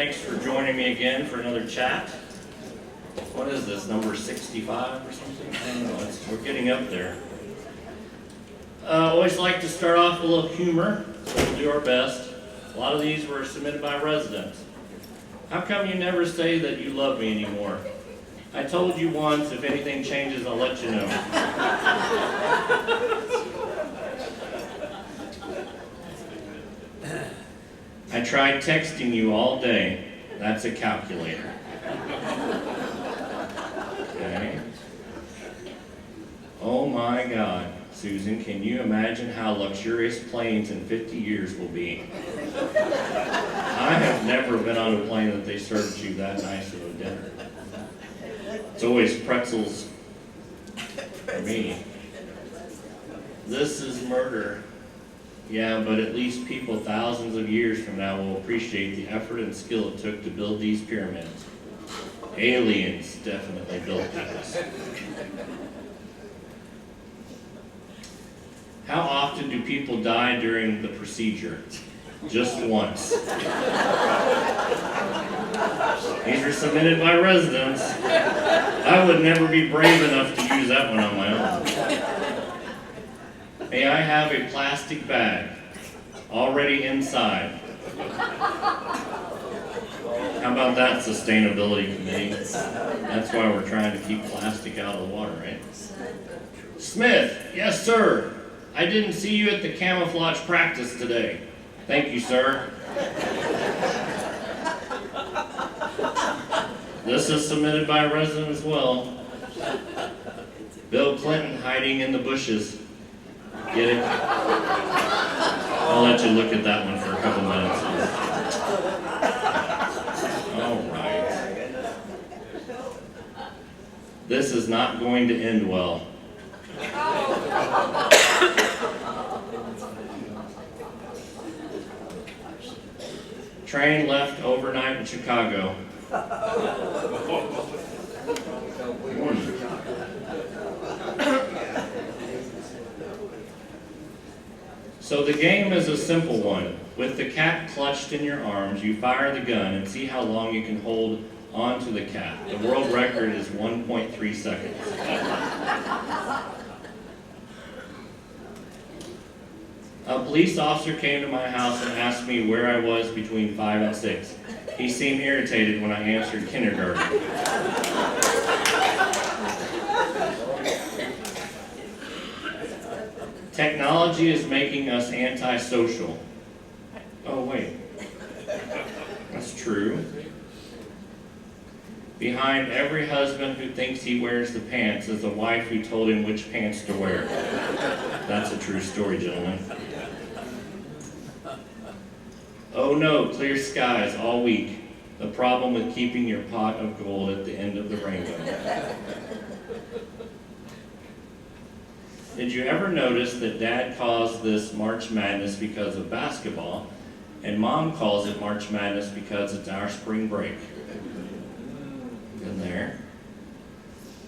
Thanks for joining me again for another chat. What is this, number 65 or something? I don't know, we're getting up there. Always like to start off with a little humor, so we'll do our best. A lot of these were submitted by residents. How come you never say that you love me anymore? I told you once, if anything changes, I'll let you know. I tried texting you all day. That's a calculator. Okay. Oh my God, Susan, can you imagine how luxurious planes in 50 years will be? I have never been on a plane that they served you that nice of a dinner. It's always pretzels for me. This is murder. Yeah, but at least people thousands of years from now will appreciate the effort and skill it took to build these pyramids. Aliens definitely built these. How often do people die during the procedure? Just once. These are submitted by residents. I would never be brave enough to use that one on my own. May I have a plastic bag already inside? How about that, sustainability committee? That's why we're trying to keep plastic out of the water, right? Smith, yes sir. I didn't see you at the camouflage practice today. Thank you, sir. This is submitted by a resident as well. Bill Clinton hiding in the bushes. Get it? I'll let you look at that one for a couple minutes. All right. This is not going to end well. Train left overnight in Chicago. So the game is a simple one. With the cat clutched in your arms, you fire the gun and see how long you can hold onto the cat. The world record is 1.3 seconds. A police officer came to my house and asked me where I was between 5 and 6. He seemed irritated when I answered kindergarten. Technology is making us antisocial. Oh wait, that's true. Behind every husband who thinks he wears the pants is a wife who told him which pants to wear. That's a true story, gentlemen. Oh no, clear skies all week. The problem with keeping your pot of gold at the end of the rainbow. Did you ever notice that Dad calls this March Madness because of basketball, and Mom calls it March Madness because it's our spring break? In there.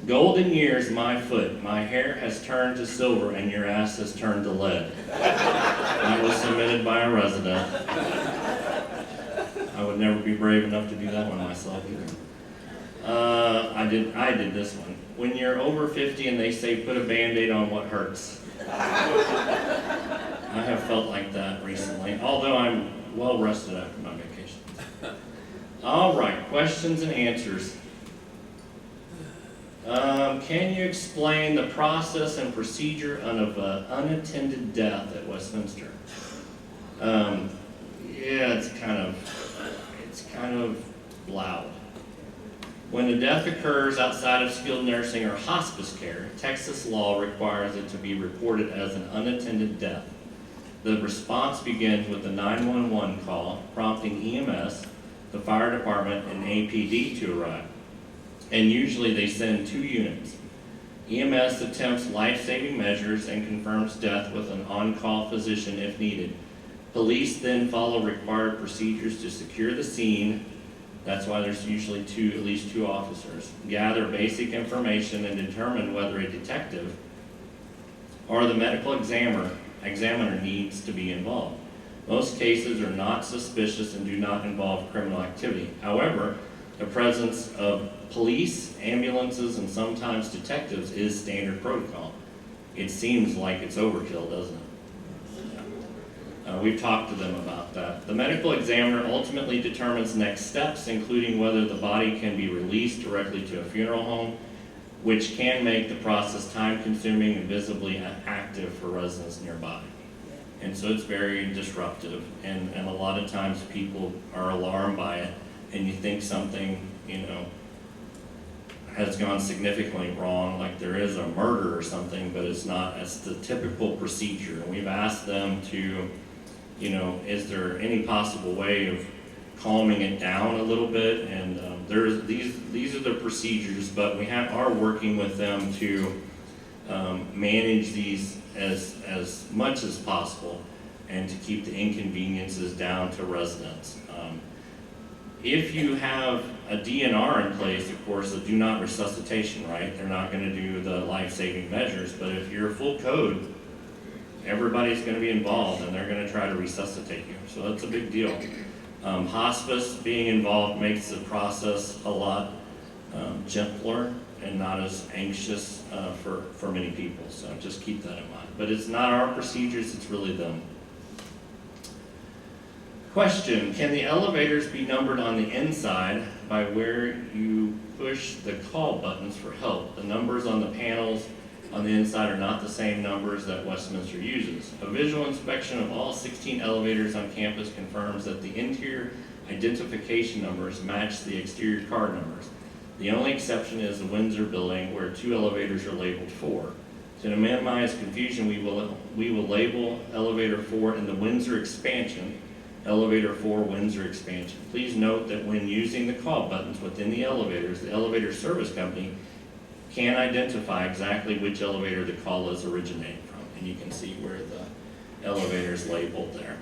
Golden years, my foot. My hair has turned to silver, and your ass has turned to lead. That was submitted by a resident. I would never be brave enough to do that one myself either. I did this one. When you're over 50 and they say put a Band-Aid on what hurts. I have felt like that recently, although I'm well rested after my vacation. All right, questions and answers. Can you explain the process and procedure of an unattended death at Westminster? Yeah, it's kind of loud. When the death occurs outside of skilled nursing or hospice care, Texas law requires it to be reported as an unattended death. The response begins with a 911 call, prompting EMS, the fire department, and APD to arrive. And usually they send 2 units. EMS attempts life-saving measures and confirms death with an on-call physician if needed. Police then follow required procedures to secure the scene. That's why there's usually at least two officers. Gather basic information and determine whether a detective or the medical examiner needs to be involved. Most cases are not suspicious and do not involve criminal activity. However, the presence of police, ambulances, and sometimes detectives is standard protocol. It seems like it's overkill, doesn't it? We've talked to them about that. The medical examiner ultimately determines next steps, including whether the body can be released directly to a funeral home, which can make the process time-consuming and visibly inactive for residents nearby. And so it's very disruptive, and a lot of times people are alarmed by it, and you think something, has gone significantly wrong, like there is a murder or something, but it's not. It's the typical procedure. And we've asked them to, is there any possible way of calming it down a little bit? And there's these are the procedures, but we are working with them to manage these as much as possible and to keep the inconveniences down to residents. If you have a DNR in place, of course, a do not resuscitation, right? They're not going to do the life-saving measures, but if you're full code, everybody's going to be involved and they're going to try to resuscitate you. So that's a big deal. Hospice being involved makes the process a lot gentler and not as anxious for many people. So just keep that in mind. But it's not our procedures, it's really them. Question, can the elevators be numbered on the inside by where you push the call buttons for help? The numbers on the panels on the inside are not the same numbers that Westminster uses. A visual inspection of all 16 elevators on campus confirms that the interior identification numbers match the exterior card numbers. The only exception is the Windsor building where 2 elevators are labeled 4. To minimize confusion, we will label elevator 4 in the Windsor expansion, elevator 4 Windsor expansion. Please note that when using the call buttons within the elevators, the elevator service company can identify exactly which elevator the call is originating from. And you can see where the elevator is labeled there.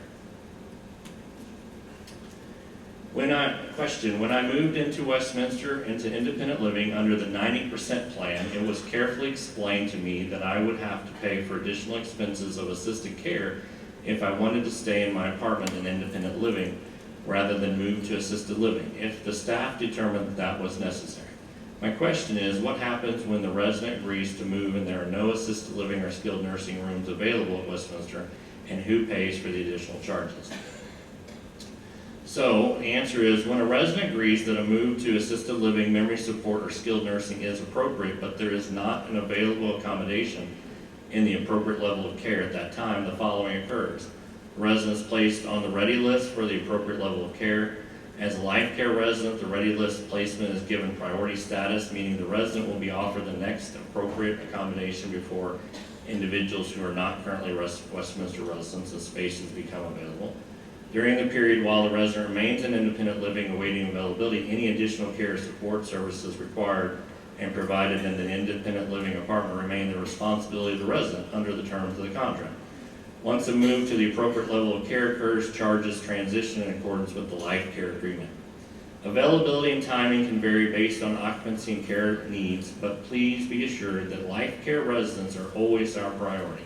When I moved into Westminster into independent living under the 90% plan, it was carefully explained to me that I would have to pay for additional expenses of assisted care if I wanted to stay in my apartment in independent living rather than move to assisted living, if the staff determined that was necessary. My question is, what happens when the resident agrees to move and there are no assisted living or skilled nursing rooms available at Westminster, and who pays for the additional charges? So the answer is, when a resident agrees that a move to assisted living, memory support, or skilled nursing is appropriate, but there is not an available accommodation in the appropriate level of care at that time, the following occurs. The resident is placed on the ready list for the appropriate level of care. As a life care resident, the ready list placement is given priority status, meaning the resident will be offered the next appropriate accommodation before individuals who are not currently Westminster residents as spaces become available. During the period while the resident remains in independent living awaiting availability, any additional care or support services required and provided in the independent living apartment remain the responsibility of the resident under the terms of the contract. Once a move to the appropriate level of care occurs, charges transition in accordance with the life care agreement. Availability and timing can vary based on occupancy and care needs, but please be assured that life care residents are always our priority.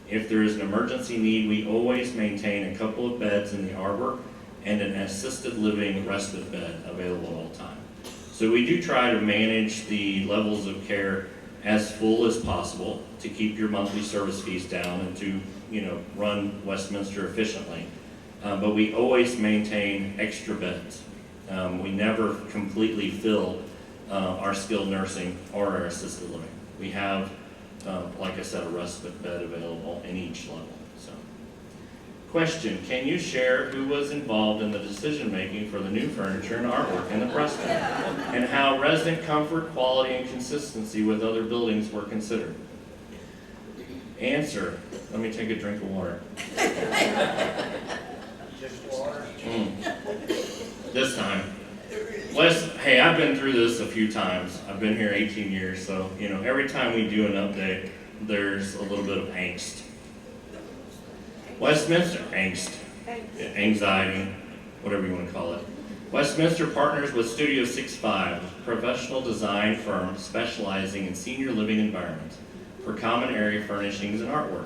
If there is an emergency need, we always maintain a couple of beds in the arbor and an assisted living respite bed available all the time. So we do try to manage the levels of care as full as possible to keep your monthly service fees down and to run Westminster efficiently. But we always maintain extra beds. We never completely fill our skilled nursing or our assisted living. We have, like I said, a respite bed available in each level. So, question, can you share who was involved in the decision-making for the new furniture and artwork in the press room, and how resident comfort, quality, and consistency with other buildings were considered? Answer, let me take a drink of water. Just water? This time. Wes, hey, I've been through this a few times. I've been here 18 years, so, every time we do an update, there's a little bit of angst. Westminster, angst, anxiety, whatever you want to call it. Westminster partners with Studio 65, a professional design firm specializing in senior living environments for common area furnishings and artwork.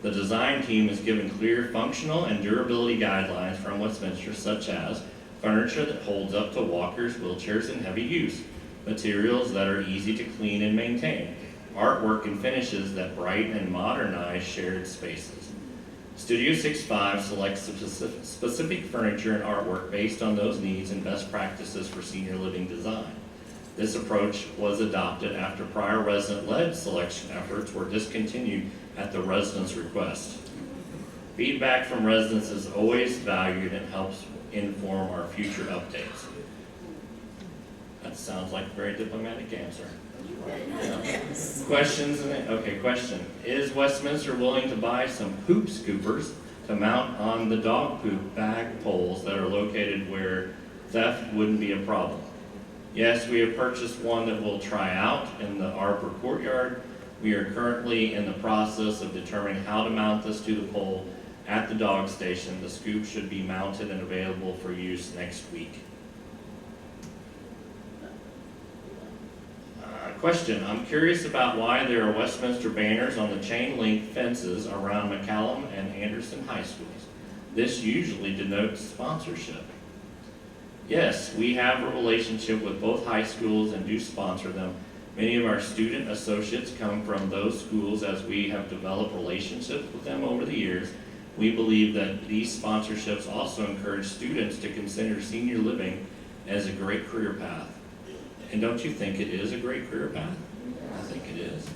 The design team is given clear functional and durability guidelines from Westminster, such as furniture that holds up to walkers, wheelchairs, and heavy use, materials that are easy to clean and maintain, artwork and finishes that brighten and modernize shared spaces. Studio 65 selects specific furniture and artwork based on those needs and best practices for senior living design. This approach was adopted after prior resident-led selection efforts were discontinued at the residents' request. Feedback from residents is always valued and helps inform our future updates. That sounds like a very diplomatic answer. Questions? Okay, question. Is Westminster willing to buy some poop scoopers to mount on the dog poop bag poles that are located where theft wouldn't be a problem? Yes, we have purchased one that we'll try out in the Arbor courtyard. We are currently in the process of determining how to mount this to the pole at the dog station. The scoop should be mounted and available for use next week. Question, I'm curious about why there are Westminster banners on the chain link fences around McCallum and Anderson high schools. This usually denotes sponsorship. Yes, we have a relationship with both high schools and do sponsor them. Many of our student associates come from those schools as we have developed relationships with them over the years. We believe that these sponsorships also encourage students to consider senior living as a great career path. And don't you think it is a great career path? I think it is.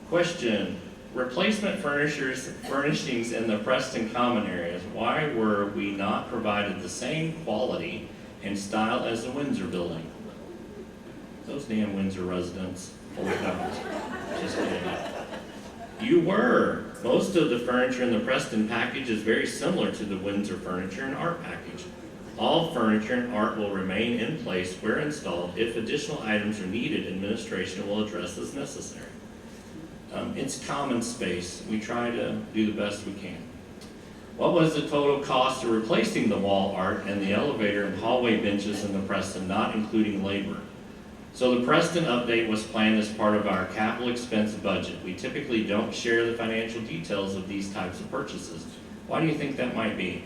Question, replacement furnishings in the Preston common areas. Why were we not provided the same quality and style as the Windsor building? Those damn Windsor residents. Holy cows. Just kidding. You were. Most of the furniture in the Preston package is very similar to the Windsor furniture and art package. All furniture and art will remain in place where installed. If additional items are needed, administration will address as necessary. It's common space. We try to do the best we can. What was the total cost of replacing the wall art and the elevator and hallway benches in the Preston, not including labor? So the Preston update was planned as part of our capital expense budget. We typically don't share the financial details of these types of purchases. Why do you think that might be?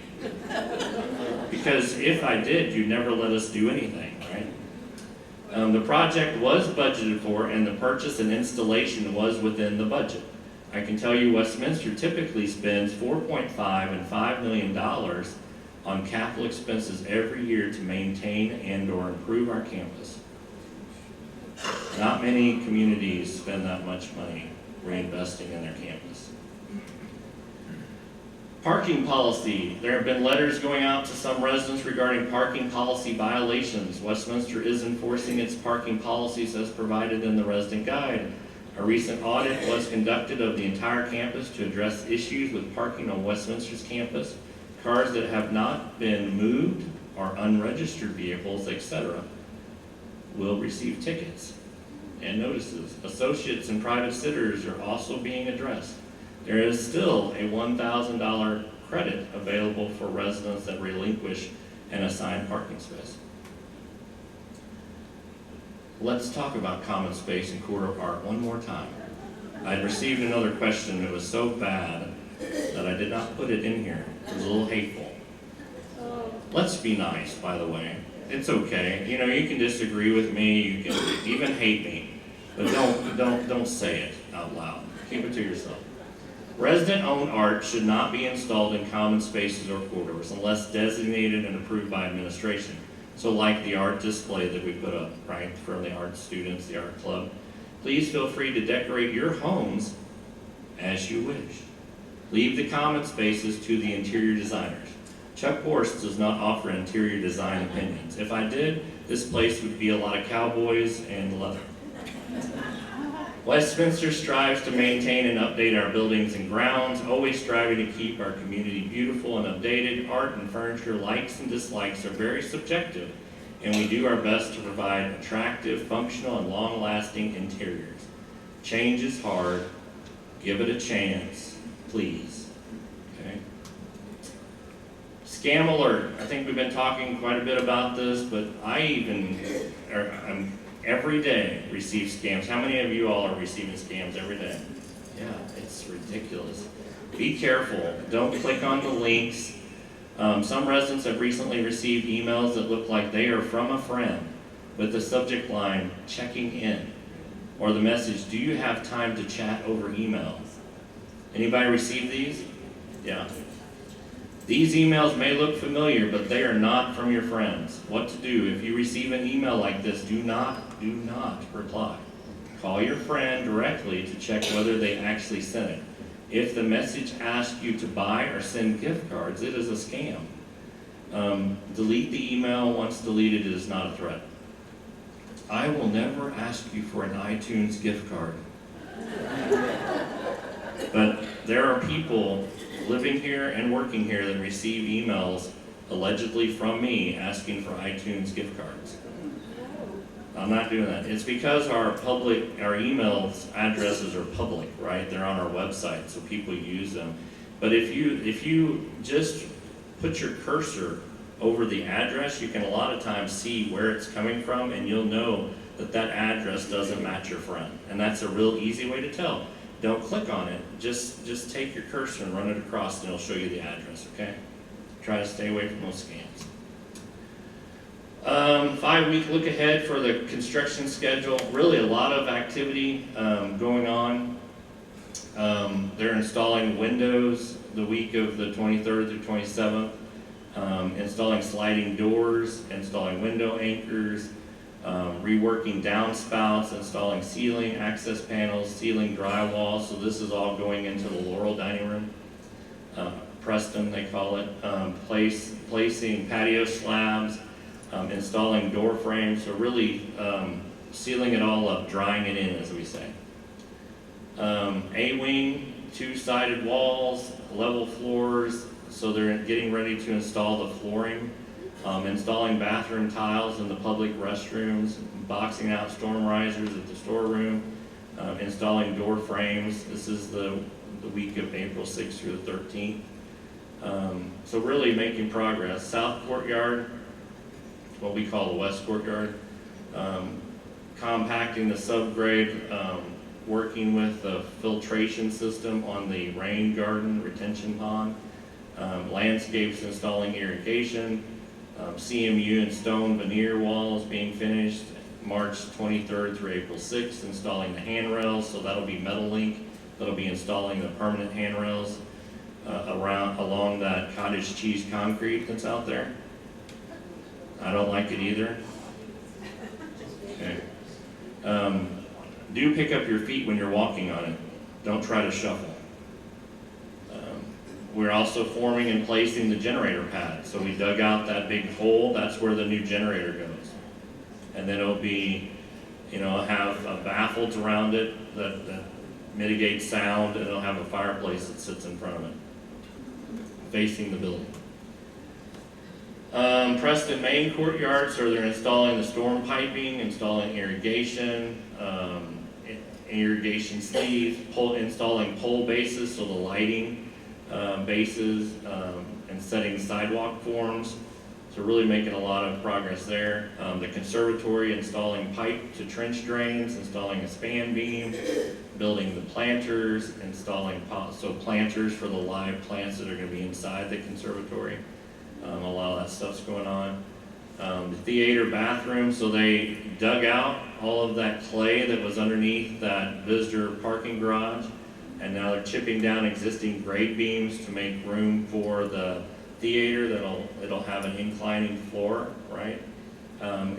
Because if I did, you'd never let us do anything, right? The project was budgeted for and the purchase and installation was within the budget. I can tell you Westminster typically spends $4.5 and $5 million on capital expenses every year to maintain and or improve our campus. Not many communities spend that much money reinvesting in their campus. Parking policy. There have been letters going out to some residents regarding parking policy violations. Westminster is enforcing its parking policies as provided in the resident guide. A recent audit was conducted of the entire campus to address issues with parking on Westminster's campus. Cars that have not been moved or unregistered vehicles, etc., will receive tickets and notices. Associates and private sitters are also being addressed. There is still a $1,000 credit available for residents that relinquish an assigned parking space. Let's talk about common space in Corridor Park one more time. I received another question that was so bad that I did not put it in here. It was a little hateful. Let's be nice, by the way. It's okay. You know, you can disagree with me, you can even hate me, but don't say it out loud. Keep it to yourself. Resident-owned art should not be installed in common spaces or corridors unless designated and approved by administration. So like the art display that we put up, right, for the art students, the art club. Please feel free to decorate your homes as you wish. Leave the common spaces to the interior designers. Chuck Horst does not offer interior design opinions. If I did, this place would be a lot of cowboys and leather. Westminster strives to maintain and update our buildings and grounds, always striving to keep our community beautiful and updated. Art and furniture likes and dislikes are very subjective, and we do our best to provide attractive, functional, and long-lasting interiors. Change is hard. Give it a chance, please. Okay? Scam alert. I think we've been talking quite a bit about this, but I'm every day receive scams. How many of you all are receiving scams every day? Yeah, it's ridiculous. Be careful. Don't click on the links. Some residents have recently received emails that look like they are from a friend with the subject line, checking in, or the message, do you have time to chat over email? Anybody receive these? Yeah. These emails may look familiar, but they are not from your friends. What to do? If you receive an email like this, do not reply. Call your friend directly to check whether they actually sent it. If the message asks you to buy or send gift cards, it is a scam. Delete the email. Once deleted, it is not a threat. I will never ask you for an iTunes gift card. But there are people living here and working here that receive emails allegedly from me asking for iTunes gift cards. I'm not doing that. It's because our email addresses are public, right? They're on our website, so people use them. But if you just put your cursor over the address, you can a lot of times see where it's coming from, and you'll know that that address doesn't match your friend. And that's a real easy way to tell. Don't click on it. Just take your cursor and run it across, and it'll show you the address, okay? Try to stay away from those scams. 5-week look ahead for the construction schedule. Really a lot of activity going on. They're installing windows the week of the 23rd through 27th, installing sliding doors, installing window anchors, reworking downspouts, installing ceiling access panels, ceiling drywall. So this is all going into the Laurel dining room. Preston, they call it. Placing patio slabs, installing door frames, so really sealing it all up, drying it in, as we say. A-wing, 2-sided walls, level floors, so they're getting ready to install the flooring, installing bathroom tiles in the public restrooms, boxing out storm risers at the storeroom, installing door frames. This is the week of April 6th through the 13th. So really making progress. South courtyard, what we call the west courtyard, compacting the subgrade, working with the filtration system on the rain garden retention pond, landscapes, installing irrigation, CMU and stone veneer walls being finished March 23rd through April 6th, installing the handrails, so that'll be Metal Link, that'll be installing the permanent handrails along that cottage cheese concrete that's out there. I don't like it either. Okay. Do pick up your feet when you're walking on it. Don't try to shuffle. We're also forming and placing the generator pad. So we dug out that big hole. That's where the new generator goes. And then it'll be, have baffles around it that mitigate sound, and it'll have a fireplace that sits in front of it, facing the building. Preston main courtyard, so they're installing the storm piping, installing irrigation, irrigation sleeves, installing pole bases, so the lighting bases, and setting sidewalk forms. So really making a lot of progress there. The conservatory, installing pipe to trench drains, installing a span beam, building the planters, installing planters for the live plants that are going to be inside the conservatory. A lot of that stuff's going on. The theater bathroom, so they dug out all of that clay that was underneath that visitor parking garage, and now they're chipping down existing grade beams to make room for the theater it'll have an inclining floor, right?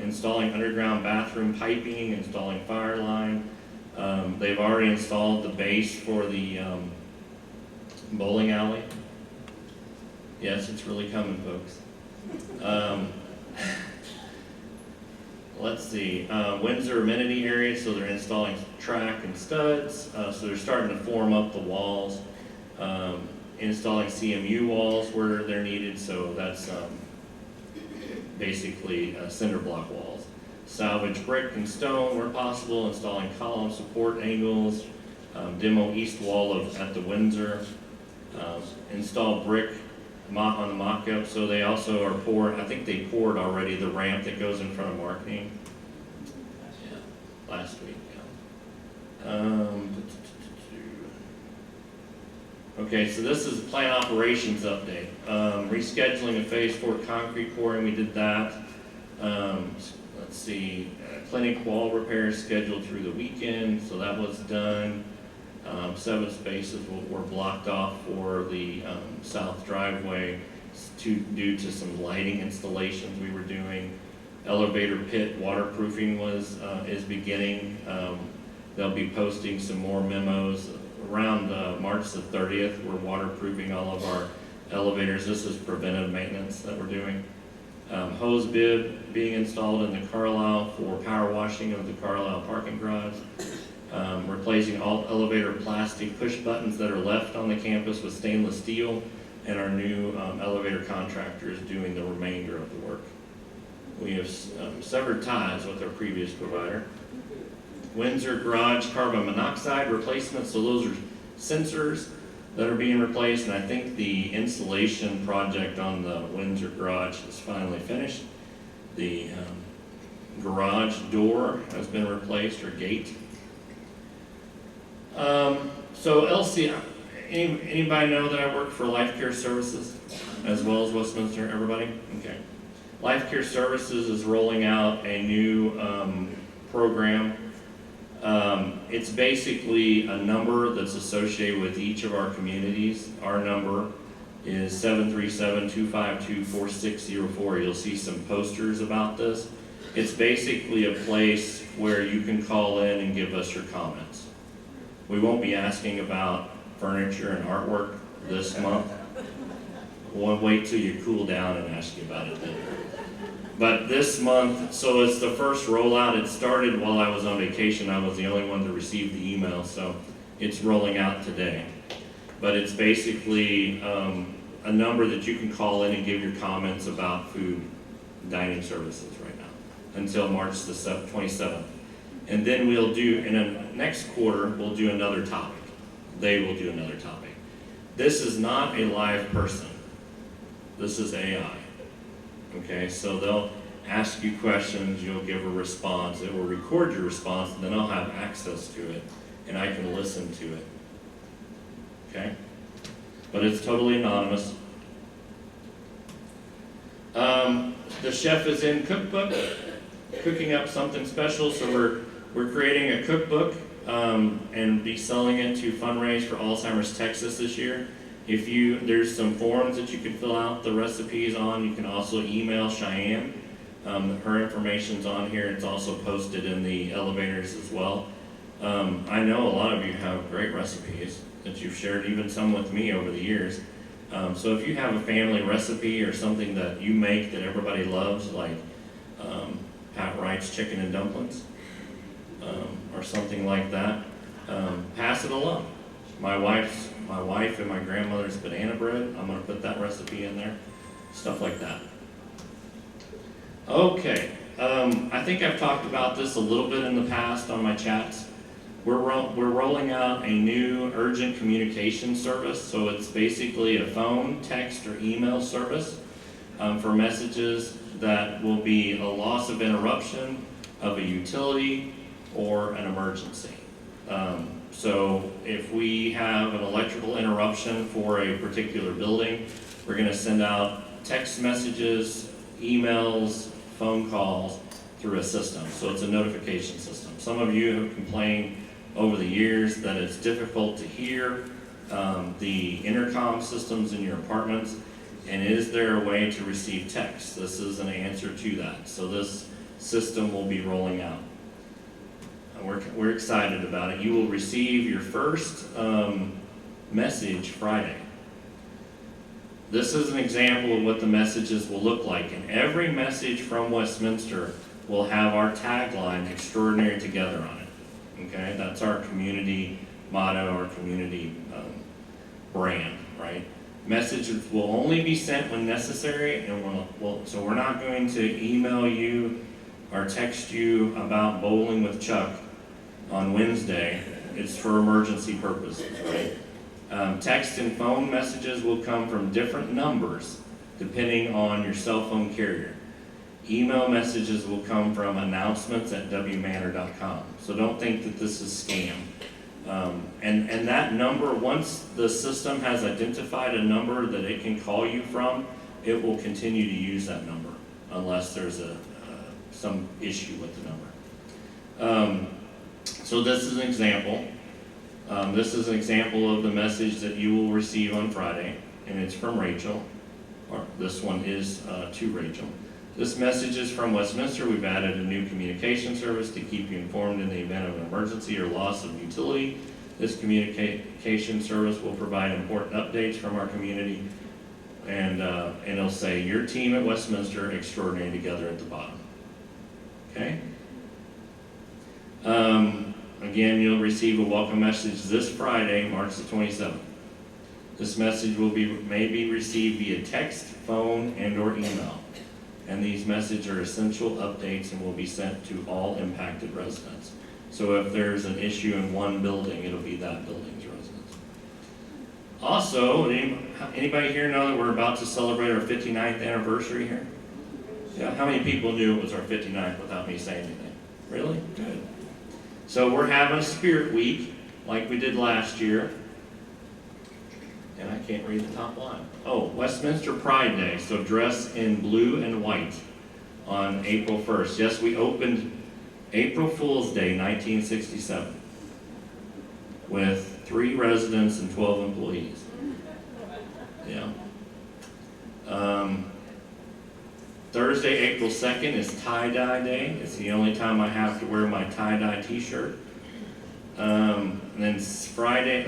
Installing underground bathroom piping, installing fire line. They've already installed the base for the bowling alley. Yes, it's really coming, folks. Let's see, Windsor amenity area, so they're installing track and studs, so they're starting to form up the walls, installing CMU walls where they're needed, so that's basically cinder block walls. Salvage brick and stone where possible, installing column support angles, demo east wall at the Windsor, install brick on the mock-up, so they also are poured, I think they poured already the ramp that goes in front of marketing. Yeah, last week, yeah. Okay, so this is a plant operations update. Rescheduling of phase 4 concrete pouring, we did that. Let's see, clinic wall repairs scheduled through the weekend, so that was done. 7 spaces were blocked off for the south driveway due to some lighting installations we were doing. Elevator pit waterproofing is beginning. They'll be posting some more memos around March the 30th. We're waterproofing all of our elevators. This is preventive maintenance that we're doing. Hose bib being installed in the Carlisle for power washing of the Carlisle parking garage. Replacing all elevator plastic push buttons that are left on the campus with stainless steel, and our new elevator contractor is doing the remainder of the work. We have severed ties with our previous provider. Windsor Garage carbon monoxide replacement, so those are sensors that are being replaced, and I think the installation project on the Windsor Garage is finally finished. The garage door has been replaced, or gate. So LC, anybody know that I work for Life Care Services as well as Westminster? Everybody? Okay. Life Care Services is rolling out a new program. It's basically a number that's associated with each of our communities. Our number is 737-252-4604. You'll see some posters about this. It's basically a place where you can call in and give us your comments. We won't be asking about furniture and artwork this month. We'll wait till you cool down and ask you about it then. But this month, so it's the first rollout. It started while I was on vacation. I was the only one to receive the email, so it's rolling out today. But it's basically a number that you can call in and give your comments about food dining services right now until March the 27th. And then we'll do, in the next quarter, we'll do another topic. They will do another topic. This is not a live person. This is AI. Okay, so they'll ask you questions, you'll give a response, it will record your response, and then I'll have access to it, and I can listen to it. Okay? But it's totally anonymous. The chef is in cookbook, cooking up something special, so we're creating a cookbook and be selling it to fundraise for Alzheimer's Texas this year. There's some forms that you can fill out the recipes on. You can also email Cheyenne. Her information's on here. It's also posted in the elevators as well. I know a lot of you have great recipes that you've shared, even some with me over the years. So if you have a family recipe or something that you make that everybody loves, like Pat Wright's chicken and dumplings, or something like that, pass it along. My wife and my grandmother's banana bread, I'm going to put that recipe in there, stuff like that. Okay, I think I've talked about this a little bit in the past on my chats. We're rolling out a new urgent communication service, so it's basically a phone, text, or email service for messages that will be a loss of interruption of a utility or an emergency. So if we have an electrical interruption for a particular building, we're going to send out text messages, emails, phone calls through a system. So it's a notification system. Some of you have complained over the years that it's difficult to hear the intercom systems in your apartments, and is there a way to receive text? This is an answer to that. So this system will be rolling out. We're excited about it. You will receive your first message Friday. This is an example of what the messages will look like, and every message from Westminster will have our tagline, Extraordinary Together, on it. Okay, that's our community motto, our community brand, right? Messages will only be sent when necessary, and so we're not going to email you or text you about bowling with Chuck on Wednesday. It's for emergency purposes, right? Text and phone messages will come from different numbers depending on your cell phone carrier. Email messages will come from announcements@wmanor.com. So don't think that this is scam. And that number, once the system has identified a number that it can call you from, it will continue to use that number unless there's some issue with the number. So this is an example. This is an example of the message that you will receive on Friday, and it's from Rachel. Or this one is to Rachel. This message is from Westminster. We've added a new communication service to keep you informed in the event of an emergency or loss of utility. This communication service will provide important updates from our community, and it'll say, your team at Westminster extraordinary together at the bottom. Okay? Again, you'll receive a welcome message this Friday, March the 27th. This message may be received via text, phone, and/or email. And these messages are essential updates and will be sent to all impacted residents. So if there's an issue in one building, it'll be that building's residents. Also, anybody here know that we're about to celebrate our 59th anniversary here? Yeah, how many people knew it was our 59th without me saying anything? Really? Good. So we're having a Spirit Week like we did last year. And I can't read the top line. Oh, Westminster Pride Day. So dress in blue and white on April 1st. Yes, we opened April Fool's Day, 1967, with 3 residents and 12 employees. Yeah. Thursday, April 2nd is Tie-Dye Day. It's the only time I have to wear my tie-dye t-shirt. And then Friday,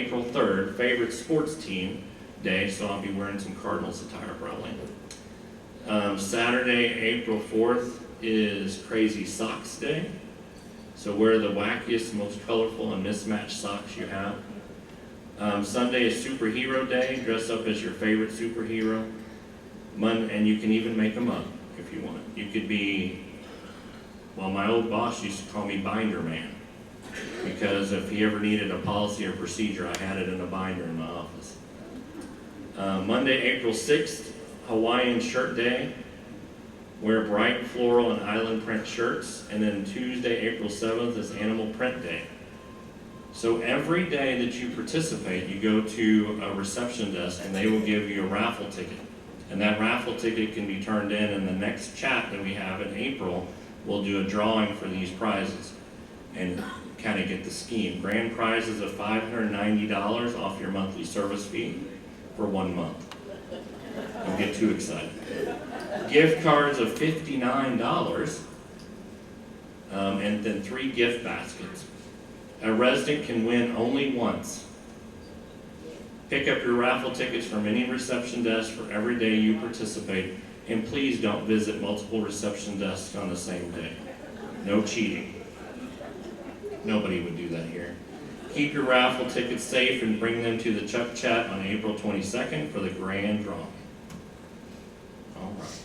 April 3rd, favorite sports team day, so I'll be wearing some Cardinals attire probably. Saturday, April 4th is Crazy Socks Day. So wear the wackiest, most colorful, and mismatched socks you have. Sunday is Superhero Day. Dress up as your favorite superhero. And you can even make them up if you want. You could be, well, my old boss used to call me Binder Man, because if he ever needed a policy or procedure, I had it in a binder in my office. Monday, April 6th, Hawaiian Shirt Day. Wear bright floral and island print shirts. And then Tuesday, April 7th is Animal Print Day. So every day that you participate, you go to a reception desk and they will give you a raffle ticket. And that raffle ticket can be turned in the next chat that we have in April, we'll do a drawing for these prizes and kind of get the scheme. Grand prizes of $590 off your monthly service fee for 1 month. Don't get too excited. Gift cards of $59, and then 3 gift baskets. A resident can win only once. Pick up your raffle tickets from any reception desk for every day you participate, and please don't visit multiple reception desks on the same day. No cheating. Nobody would do that here. Keep your raffle tickets safe and bring them to the Chuck Chat on April 22nd for the grand drawing. All right.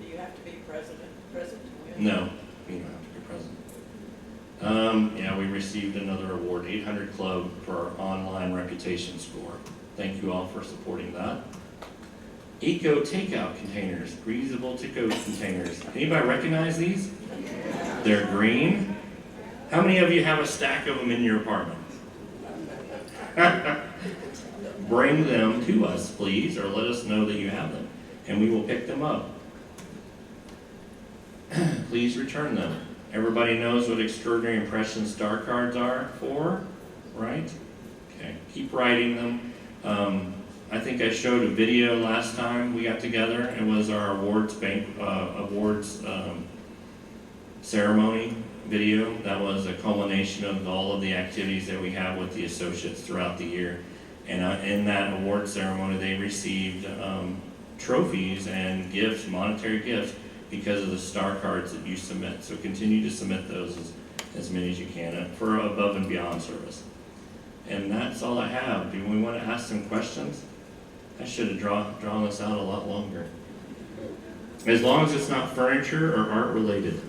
Do you have to be present to win? No, you don't have to be present. Yeah, we received another award, 800 Club, for our online reputation score. Thank you all for supporting that. Eco takeout containers, breathable to-go containers. Anybody recognize these? They're green. How many of you have a stack of them in your apartment? Bring them to us, please, or let us know that you have them, and we will pick them up. Please return them. Everybody knows what Extraordinary Impression star cards are for, right? Okay, keep writing them. I think I showed a video last time we got together. It was our awards ceremony video. That was a culmination of all of the activities that we have with the associates throughout the year. And in that award ceremony, they received trophies and gifts, monetary gifts, because of the star cards that you submit. So continue to submit those as many as you can for above and beyond service. And that's all I have. Do we want to ask some questions? I should have drawn this out a lot longer. As long as it's not furniture or art related.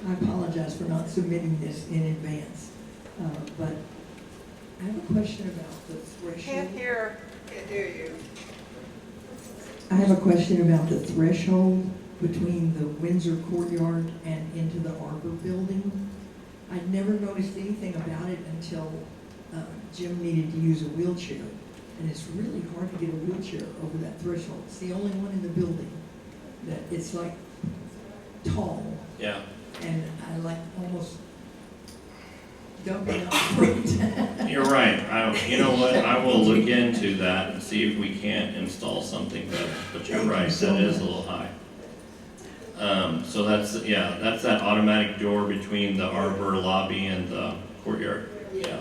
I apologize. apologize for not submitting this in advance. But I have a question about the Can't threshold. hear you. I have a question about the threshold between the Windsor courtyard and into the Arbor building. I never noticed anything about it until Jim needed to use a wheelchair. And it's really hard to get a wheelchair over that threshold. It's the only one in the building that it's like tall. Yeah. And I like almost dumping out front. You're right. You know what? I will look into that and see if we can't install something better. But you're right, that is a little high. So that's that automatic door between the Arbor lobby and the courtyard. Yeah.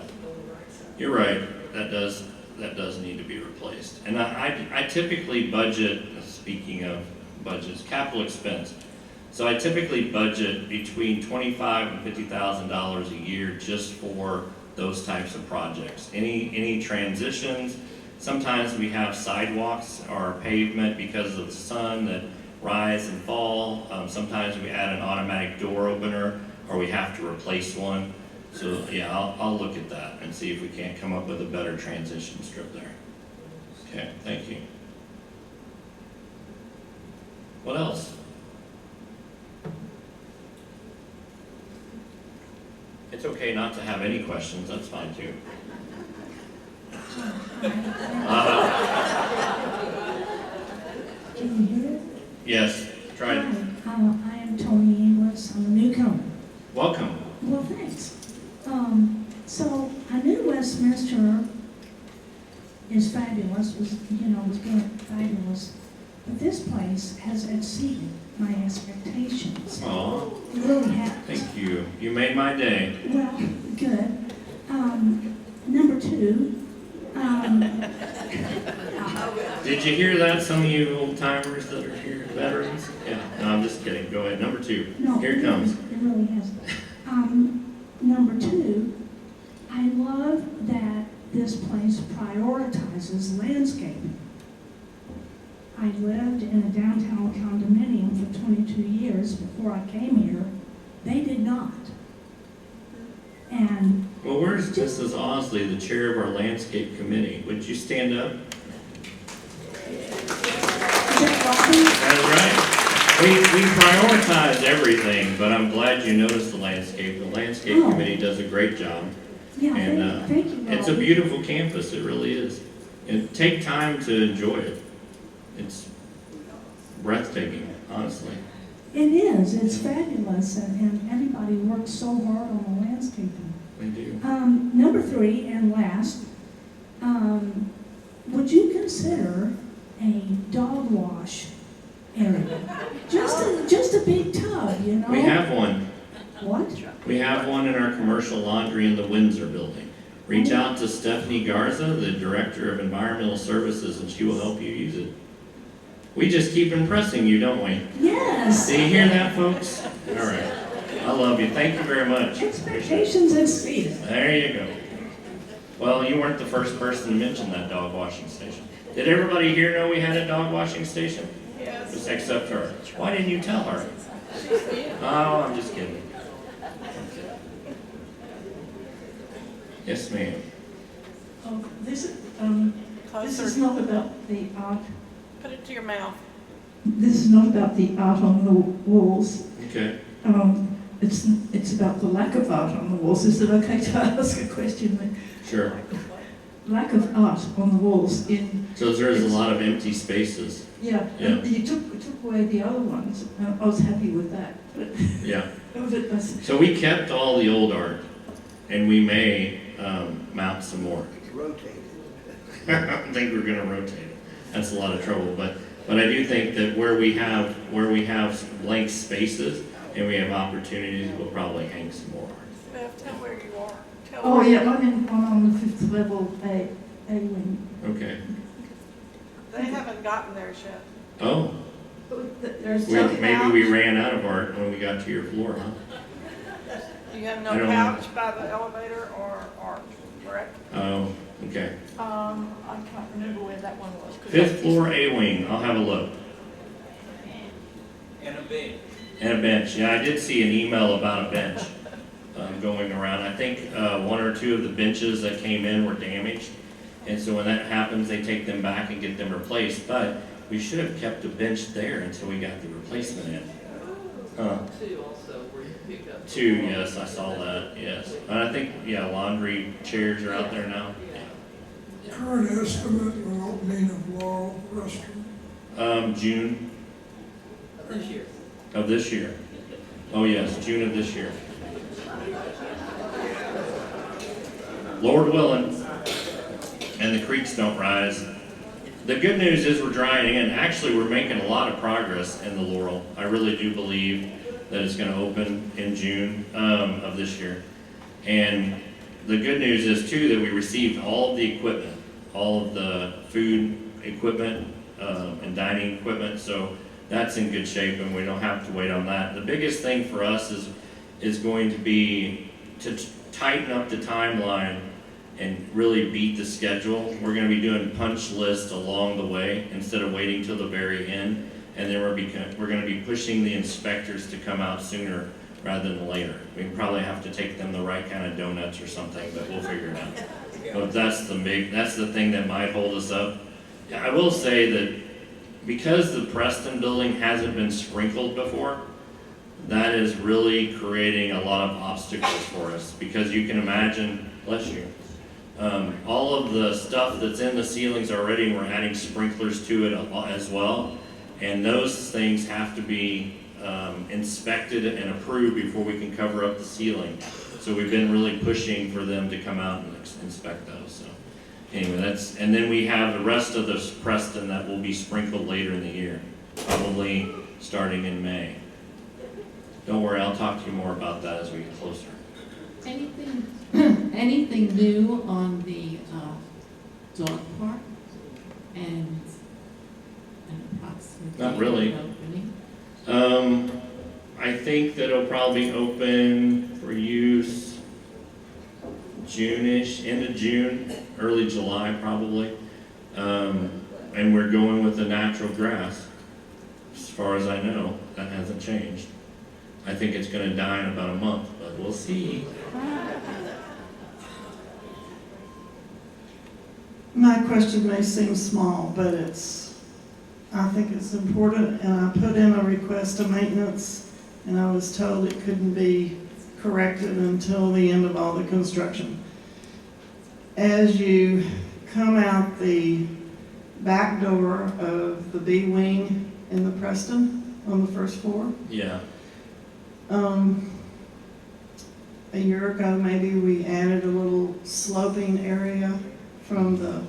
You're right. That does need to be replaced. And I typically budget, speaking of budgets, capital expense. So I typically budget between $25,000 and $50,000 a year just for those types of projects. Any transitions, sometimes we have sidewalks or pavement because of the sun that rise and fall. Sometimes we add an automatic door opener or we have to replace one. So yeah, I'll look at that and see if we can't come up with a better transition strip there. Okay, thank you. What else? It's okay not to have any questions, that's fine too. Can you hear it? Yes, try it. Hi, I am Tony Inglis. I'm a newcomer. Welcome. Well, thanks. So I knew Westminster is fabulous, was good, fabulous. But this place has exceeded my expectations. Aw, It really has. thank you. You made my day. Well, good. Number two, Did you hear that, some of you old timers that are here, veterans? Yeah, no, I'm just kidding. Go ahead. Number two. no. Here it comes. It really has. Number two, I love that this place prioritizes landscaping. I lived in a downtown condominium for 22 years before I came here. They did not. And Well, where's Mrs. Osley, the chair of our landscape committee? Would you stand up? That's right. We prioritize everything, but I'm glad you noticed the landscape. The landscape Oh. committee does a great job. yeah, And thank you. it's a Robbie. beautiful campus, it really is. And take time to enjoy it. It's breathtaking, honestly. It is. It's fabulous, and everybody works so hard on the landscaping. They do. Number three and last, would you consider a dog wash area? Just a big tub, you know? We have one. What? We have one in our commercial laundry in the Windsor building. Reach out to Stephanie Garza, the Director of Environmental Services, and she will help you use it. We just keep impressing you, don't we? Yes. Do you hear that, folks? All right. I love you. Thank you very much. Expectations exceeded. There you go. Well, you weren't the first person to mention that dog washing station. Did everybody here know we had a dog washing station? Yes. Just except her. Why didn't you tell her? Oh, I'm just kidding. Yes, ma'am. Oh, this is Closer. not about the art. Put it to your mouth. This is not about the art on the walls. Okay. It's about the lack of art on the walls. Is it okay to ask a question? Sure. Lack of art on the walls in So there's a lot of empty spaces. yeah. Yeah. You took away the other ones. I was happy with that. But, Yeah. but that's, So we kept all the old art, and we may mount some more. Rotated. I think we're going to rotate it. That's a lot of trouble, but I do think that where we have blank spaces and we have opportunities, we'll probably hang some more art. Beth, tell where you are. Tell oh where- yeah, I'm on the 5th level A wing. Okay. They haven't gotten theirs yet. Oh, There's maybe we ran out of art when we got to your floor, huh? You have I no don't know. couch by the elevator or art, correct? Oh, okay. I can't remember where that one was. 'cause Fifth floor A wing. I'll have a look. And a bed. And a bench, yeah, I did see an email about a bench going around. I think one or two of the benches that came in were damaged. And so when that happens, they take them back and get them replaced. But we should have kept a bench there until we got the replacement in. Huh. Two also, where you pick up. Two, yes, I saw that, yes. And I think, yeah, laundry chairs are out there now. Current estimate on opening of Laurel Restaurant. June This year. of this year. Oh, yes, June of this year. Lord willing, and the creeks don't rise. The good news is we're drying in. Actually, we're making a lot of progress in the Laurel. I really do believe that it's going to open in June of this year. And the good news is too that we received all of the equipment, all of the food equipment and dining equipment. So that's in good shape, and we don't have to wait on that. The biggest thing for us is going to be to tighten up the timeline and really beat the schedule. We're going to be doing punch lists along the way instead of waiting till the very end. And then we're going to be pushing the inspectors to come out sooner rather than later. We probably have to take them the right kind of donuts or something, but we'll figure it out. But that's the thing that might hold us up. I will say that because the Preston building hasn't been sprinkled before, that is really creating a lot of obstacles for us, because you can imagine, bless you, all of the stuff that's in the ceilings already, we're adding sprinklers to it as well, and those things have to be inspected and approved before we can cover up the ceiling. So we've been really pushing for them to come out and inspect those. So anyway, and then we have the rest of the Preston that will be sprinkled later in the year, probably starting in May. Don't worry, I'll talk to you more about that as we get closer. Anything new on the dog park and approximately? Not really. Opening? I think that it'll probably open for use June-ish, end of June, early July probably. And we're going with the natural grass. As far as I know, that hasn't changed. I think it's gonna die in about a month, but we'll see. My question may seem small, but I think it's important, and I put in a request of maintenance, and I was told it couldn't be corrected until the end of all the construction. As you come out the back door of the B wing in the Preston on the first floor, Yeah, a year ago, maybe we added a little sloping area from the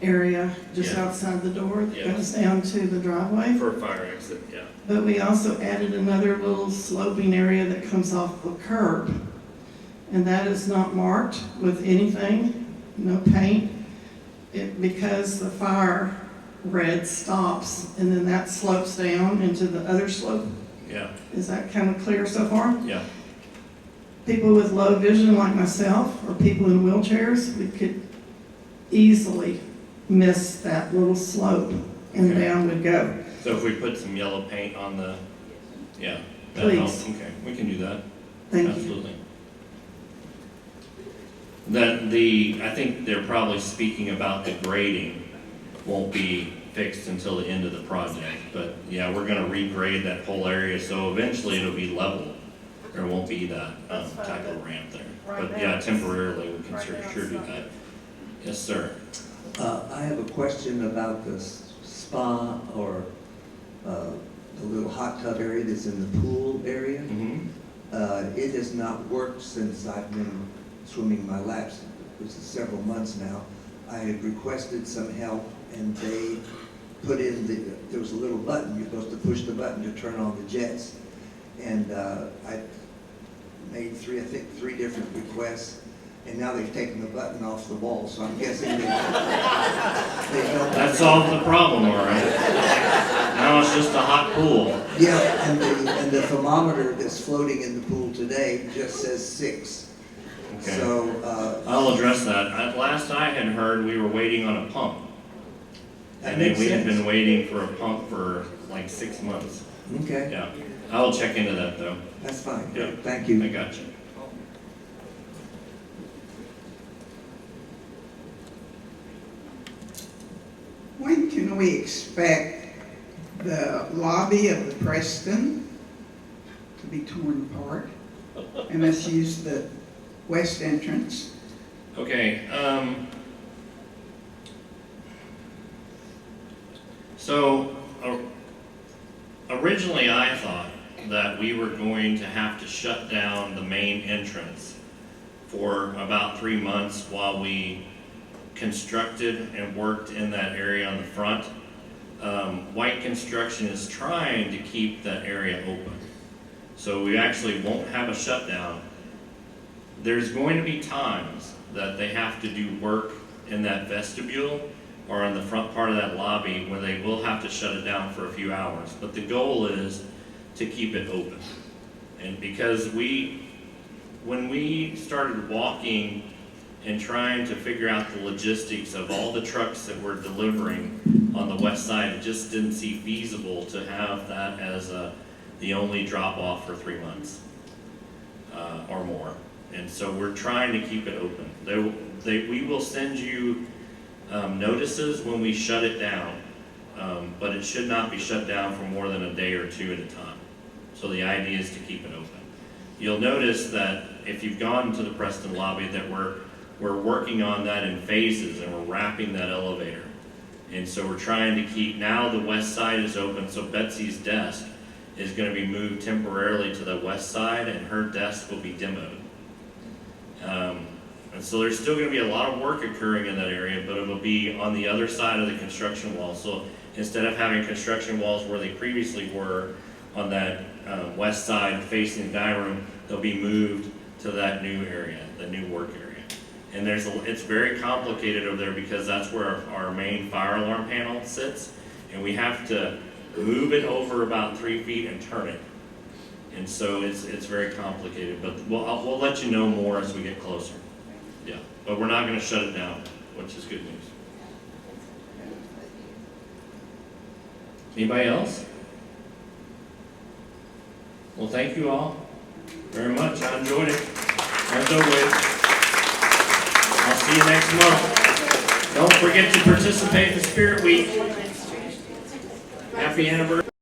area just Yeah. outside the door that Yeah. goes down to the driveway. for a fire exit, yeah. But we also added another little sloping area that comes off the curb. And that is not marked with anything, no paint. Because the fire red stops and then that slopes down into the other slope. Yeah, Is that kind of clear so far? yeah. People with low vision like myself, or people in wheelchairs, we could easily miss that little slope and Okay. down we'd go. So if we put some yellow paint on the, yeah, that Please. helps. Okay, we can do that. Thank you. Absolutely. I think they're probably speaking about the grading won't be fixed until the end of the project. But yeah, we're gonna regrade that whole area, so eventually it'll be level. There won't be that That's fine, type of but ramp there. right But now yeah, it's- temporarily, we can right sure now do it's not. that. Yes, sir. I have a question about the spa or the little hot tub area that's in the pool area. Mm-hmm. It has not worked since I've been swimming my laps, which is several months now. I had requested some help, and they put in there was a little button, you're supposed to push the button to turn on the jets. And I made three different requests, and now they've taken the button off the wall, so I'm guessing they don't. That solved the problem, all right. Now it's just a hot pool. Yeah, and the thermometer that's floating in the pool today just says 6. Okay. So, I'll address that. Last I had heard, we were waiting on a pump. That And then makes we had sense. been waiting for a pump for like 6 months. Okay, Yeah, I will check into that though. that's fine. Yeah. Thank I you. got you. When can we expect the lobby of the Preston to be torn apart? And let's use the west entrance. Okay, so originally I thought that we were going to have to shut down the main entrance for about 3 months while we constructed and worked in that area on the front. White Construction is trying to keep that area open. So we actually won't have a shutdown. There's going to be times that they have to do work in that vestibule or in the front part of that lobby where they will have to shut it down for a few hours. But the goal is to keep it open. And because when we started walking and trying to figure out the logistics of all the trucks that we're delivering on the west side, it just didn't seem feasible to have that as the only drop off for 3 months or more. And so we're trying to keep it open. We will send you notices when we shut it down, but it should not be shut down for more than a day or two at a time. So the idea is to keep it open. You'll notice that if you've gone to the Preston lobby that we're working on that in phases and we're wrapping that elevator. And so we're trying to keep, now the west side is open, so Betsy's desk is going to be moved temporarily to the west side and her desk will be demoed. And so there's still going to be a lot of work occurring in that area, but it will be on the other side of the construction wall. So instead of having construction walls where they previously were on that west side facing the dining room, they'll be moved to that new area, the new work area. And it's very complicated over there because that's where our main fire alarm panel sits, and we have to move it over about 3 feet and turn it. And so it's very complicated, but we'll let you know more as we get closer. Yeah, but we're not going to shut it down, which is good news. Anybody else? Well, thank you all very much. I enjoyed it. As always. I'll see you next month. Don't forget to participate in the Spirit Week. Happy anniversary.